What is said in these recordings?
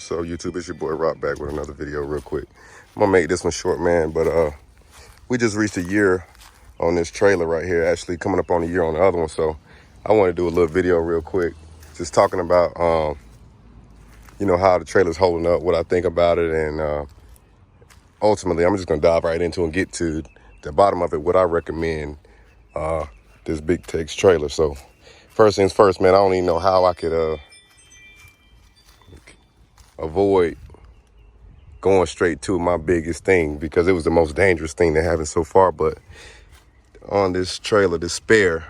So YouTube, it's your boy Rock back with another video real quick. I'm gonna make this one short, man, but we just reached a year on this trailer right here, actually coming up on a year on the other one. So I want to do a little video real quick, just talking about how the trailer's holding up, what I think about it, and ultimately I'm just gonna dive right into and get to the bottom of it, what I recommend this Big Tex trailer. So first things first, man, I don't even know how I could avoid going straight to my biggest thing, because it was the most dangerous thing that happened so far. But on this trailer, the spare,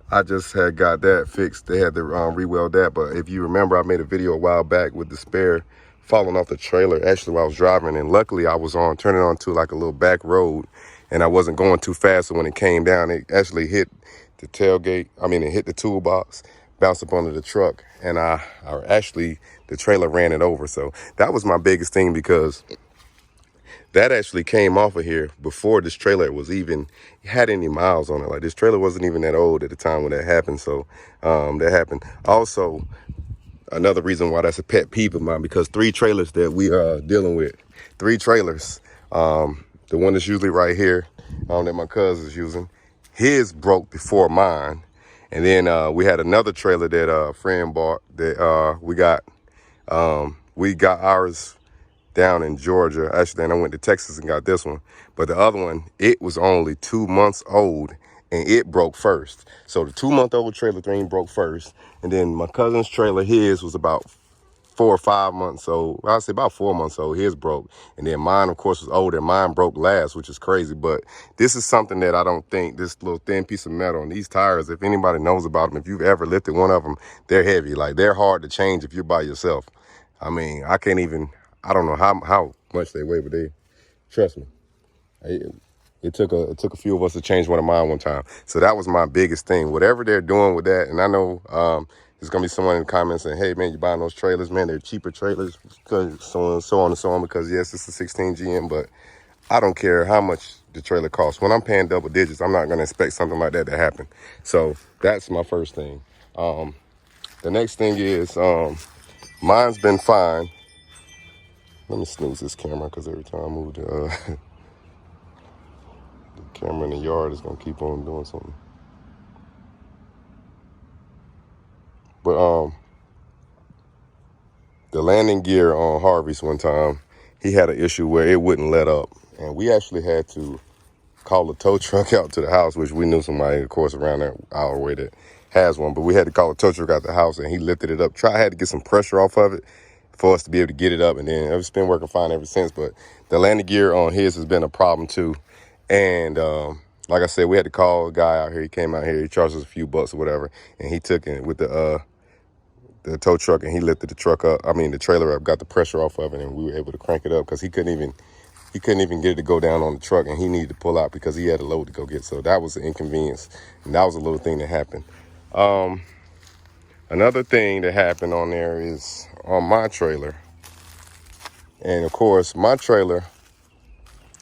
I just had got that fixed. They had to re-weld that. But if you remember, I made a video a while back with the spare falling off the trailer, actually while I was driving, and luckily I was turning onto like a little back road, and I wasn't going too fast. So when it came down, it actually hit the tailgate. It hit the toolbox, bounced up onto the truck, and the trailer ran it over. So that was my biggest thing, because that actually came off of here before this trailer was even had any miles on it. Like, this trailer wasn't even that old at the time when that happened. So that happened. Also, another reason why that's a pet peeve of mine, because 3 trailers that we are dealing with, 3 trailers, the one that's usually right here, that my cousin's using, his broke before mine. And then we had another trailer that a friend bought that we got ours down in Georgia. Actually, then I went to Texas and got this one. But the other one, it was only 2 months old, and it broke first. So the 2-month-old trailer thing broke first. And then my cousin's trailer, his was about 4 or 5 months old. I'll say about 4 months old, his broke. And then mine, of course, was older. Mine broke last, which is crazy. But this is something that I don't think, this little thin piece of metal on these tires, if anybody knows about them, if you've ever lifted one of them, they're heavy. Like, they're hard to change if you're by yourself. I don't know how much they weigh, but trust me, it took a few of us to change one of mine one time. So that was my biggest thing. Whatever they're doing with that, and I know there's gonna be someone in the comments saying, "Hey man, you're buying those trailers, man, they're cheaper trailers, because so on and so on." Because yes, it's a 16 GM, but I don't care how much the trailer costs. When I'm paying double digits, I'm not gonna expect something like that to happen. So that's my first thing. The next thing is mine's been fine. Let me snooze this camera, because every time I move the camera in the yard is going to keep on doing something. But the landing gear on Harvey's one time, he had an issue where it wouldn't let up. And we actually had to call a tow truck out to the house, which we knew somebody, of course, around there our way that has one. But we had to call a tow truck out the house, and he lifted it up. I had to get some pressure off of it for us to be able to get it up, and then it's been working fine ever since. But the landing gear on his has been a problem too. And like I said, we had to call a guy out here. He came out here, he charged us a few bucks or whatever, and he took it with the tow truck, and he lifted the truck up, the trailer up, got the pressure off of it, and we were able to crank it up, because he couldn't even get it to go down on the truck, and he needed to pull out because he had a load to go get. So that was an inconvenience, and that was a little thing that happened. Another thing that happened on there is on my trailer. And of course, my trailer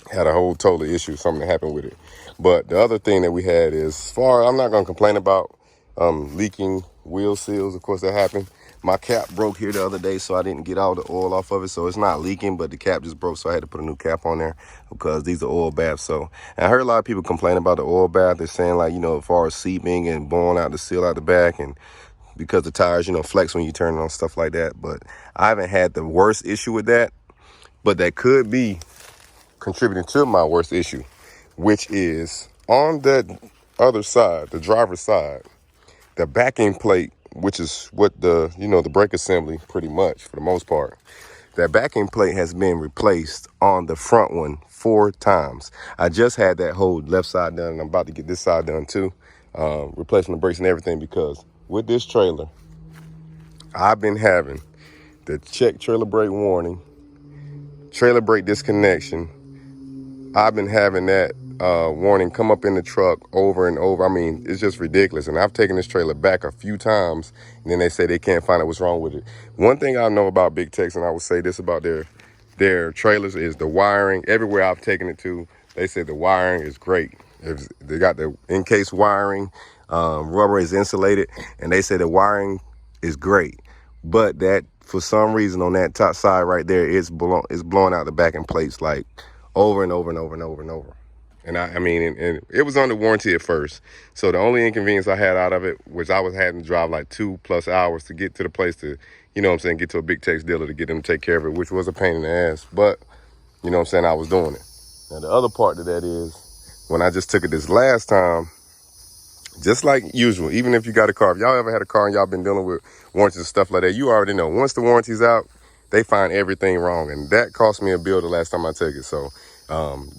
had a whole total issue, something that happened with it. But the other thing that we had is, I'm not going to complain about leaking wheel seals. Of course, that happened. My cap broke here the other day, so I didn't get all the oil off of it. So it's not leaking, but the cap just broke, so I had to put a new cap on there, because these are oil baths. So, and I heard a lot of people complain about the oil bath. They're saying, like, as far as seeping and blowing out the seal out the back, and because the tires, flex when you turn it on, stuff like that. But I haven't had the worst issue with that. But that could be contributing to my worst issue, which is on that other side, the driver's side, the backing plate, which is what the brake assembly, pretty much for the most part, that backing plate has been replaced on the front one 4 times. I just had that whole left side done, and I'm about to get this side done too, replacing the brakes and everything, because with this trailer, I've been having the check trailer brake warning, trailer brake disconnection. I've been having that warning come up in the truck over and over. It's just ridiculous. And I've taken this trailer back a few times, and then they say they can't find out what's wrong with it. One thing I know about Big Tex, and I would say this about their trailers, is the wiring. Everywhere I've taken it to, they say the wiring is great. They got the encased wiring, rubber is insulated, and they say the wiring is great. But that for some reason on that top side right there, it's blowing out the backing plates like over and over and over and over and over. And I mean, and it was under warranty at first. So the only inconvenience I had out of it was I was having to drive like 2+ hours to get to the place to, you know what I'm saying, get to a Big Tex dealer to get them to take care of it, which was a pain in the ass. But, you know what I'm saying, I was doing it. Now the other part to that is when I just took it this last time, just like usual, even if you got a car, if y'all ever had a car and y'all been dealing with warranties and stuff like that, you already know once the warranty's out, they find everything wrong. And that cost me a bill the last time I took it. So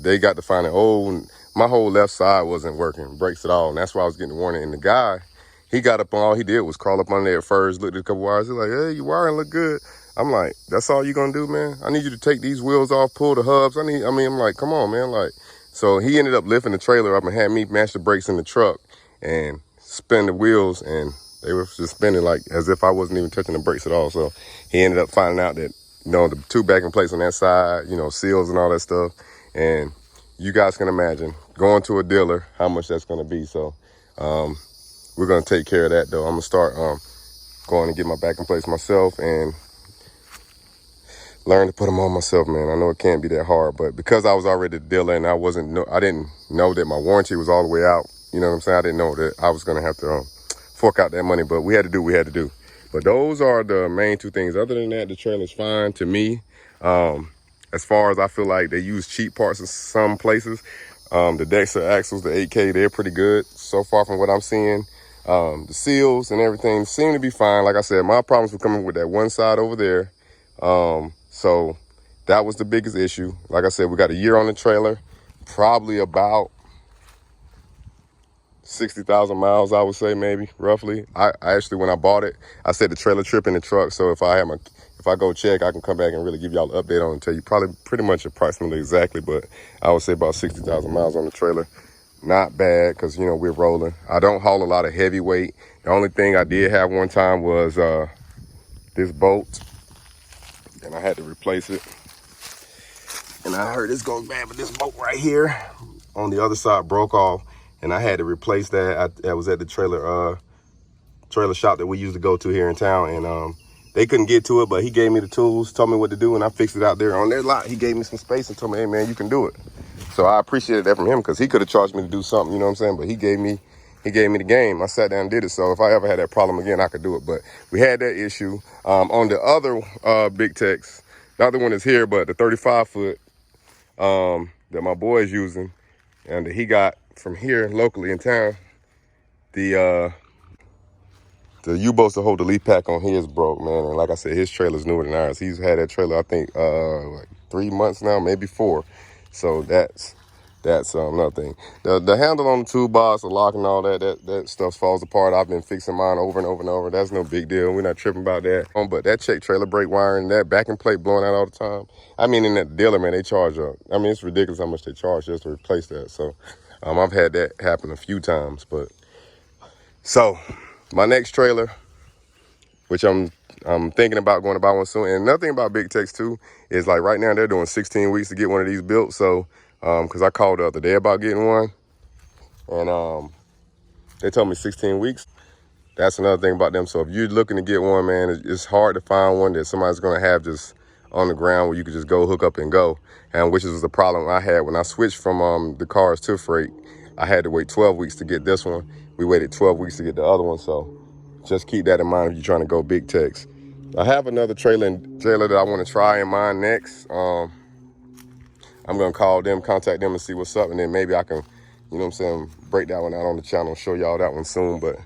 they got to find my whole left side wasn't working, brakes at all. And that's why I was getting the warning. And the guy, he got up on, all he did was crawl up under there at first, looked at a couple wires. He's like, hey, your wiring look good. I'm like, that's all you gonna do, man? I need you to take these wheels off, pull the hubs. I'm like, come on, man. Like, so he ended up lifting the trailer up and had me mash the brakes in the truck and spin the wheels, and they were just spinning like as if I wasn't even touching the brakes at all. So he ended up finding out that, you know, the two backing plates on that side, you know, seals and all that stuff. And you guys can imagine going to a dealer, how much that's going to be. So we're going to take care of that, though. I'm going to start going and get my backing plates myself and learn to put them on myself, man. I know it can't be that hard, but because I was already the dealer and I didn't know that my warranty was all the way out. You know what I'm saying? I didn't know that I was going to have to fork out that money, but we had to do what we had to do. But those are the main two things. Other than that, the trailer's fine to me. As far as I feel like they use cheap parts in some places. The Dexter axles, the 8K, they're pretty good so far from what I'm seeing. The seals and everything seem to be fine. Like I said, my problems were coming with that one side over there. So that was the biggest issue. Like I said, we got a year on the trailer, probably about 60,000 miles, I would say, maybe roughly. I actually, when I bought it, I set the trailer trip in the truck. So if I go check, I can come back and really give y'all an update on it and tell you probably pretty much approximately exactly. But I would say about 60,000 miles on the trailer. Not bad, because, you know, we're rolling. I don't haul a lot of heavy weight. The only thing I did have one time was this bolt, and I had to replace it. And I heard this goes bad, but this bolt right here on the other side broke off, and I had to replace that. I was at the trailer shop that we used to go to here in town, and they couldn't get to it, but he gave me the tools, told me what to do, and I fixed it out there on their lot. He gave me some space and told me, hey, man, you can do it. So I appreciated that from him, because he could have charged me to do something, you know what I'm saying? But he gave me the game. I sat down and did it. So if I ever had that problem again, I could do it. But we had that issue. On the other Big Tex, the other one is here, but the 35-foot that my boy is using, and that he got from here locally in town, the U-bolts to hold the leaf pack on his broke, man. And like I said, his trailer's newer than ours. He's had that trailer, I think, like 3 months now, maybe 4. So that's another thing. The handle on the toolbox, the lock and all that stuff falls apart. I've been fixing mine over and over and over. That's no big deal. We're not tripping about that. But that check trailer brake wiring, that backing plate blowing out all the time. I mean, in that dealer, man, they charge up. I mean, it's ridiculous how much they charge just to replace that. So I've had that happen a few times. But so my next trailer, which I'm thinking about going to buy one soon. And another thing about Big Tex too is, like, right now they're doing 16 weeks to get one of these built. So because I called the other day about getting one, and they told me 16 weeks. That's another thing about them. So if you're looking to get one, man, it's hard to find one that somebody's going to have just on the ground where you could just go hook up and go. And which is the problem I had when I switched from the cars to freight. I had to wait 12 weeks to get this one. We waited 12 weeks to get the other one. So just keep that in mind if you're trying to go Big Tex. I have another trailer that I want to try in mind next. I'm going to call them, contact them and see what's up. And then maybe I can, you know what I'm saying, break that one out on the channel, show y'all that one soon. But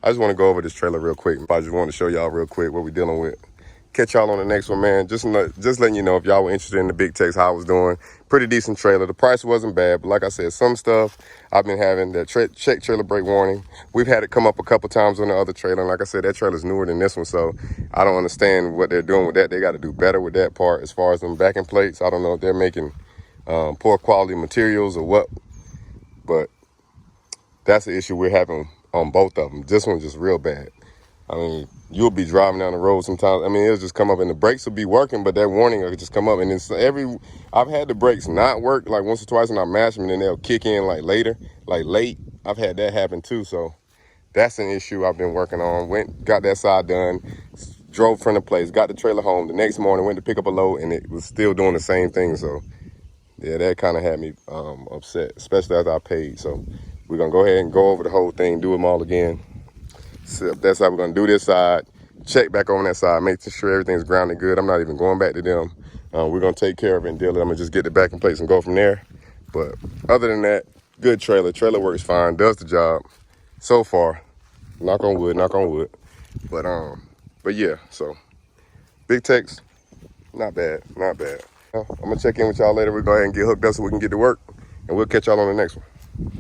I just want to go over this trailer real quick. I just want to show y'all real quick what we're dealing with. Catch y'all on the next one, man. Just letting you know, if y'all were interested in the Big Tex, how I was doing. Pretty decent trailer. The price wasn't bad, but like I said, some stuff I've been having, that check trailer brake warning. We've had it come up a couple times on the other trailer. And like I said, that trailer's newer than this one, so I don't understand what they're doing with that. They got to do better with that part as far as them backing plates. I don't know if they're making poor quality materials or what, but that's the issue we're having on both of them. This one's just real bad. I mean, you'll be driving down the road sometimes. I mean, it'll just come up and the brakes will be working, but that warning will just come up. And it's I've had the brakes not work like once or twice and I mash them and then they'll kick in like later, like late. I've had that happen too. So that's an issue I've been working on. Got that side done. drove from the place, got the trailer home. The next morning, went to pick up a load, and it was still doing the same thing. So, yeah, that kind of had me upset, especially after I paid. So, we're going to go ahead and go over the whole thing, do them all again. So that's how we're going to do this side. Check back on that side, make sure everything's grounded good. I'm not even going back to them. We're going to take care of it and deal it. I'm going to just get it back in place and go from there. But other than that, good trailer. Trailer works fine, does the job so far. Knock on wood, knock on wood. But yeah, so Big Tex, not bad, not bad. I'm gonna check in with y'all later. We'll go ahead and get hooked up so we can get to work, and we'll catch y'all on the next one.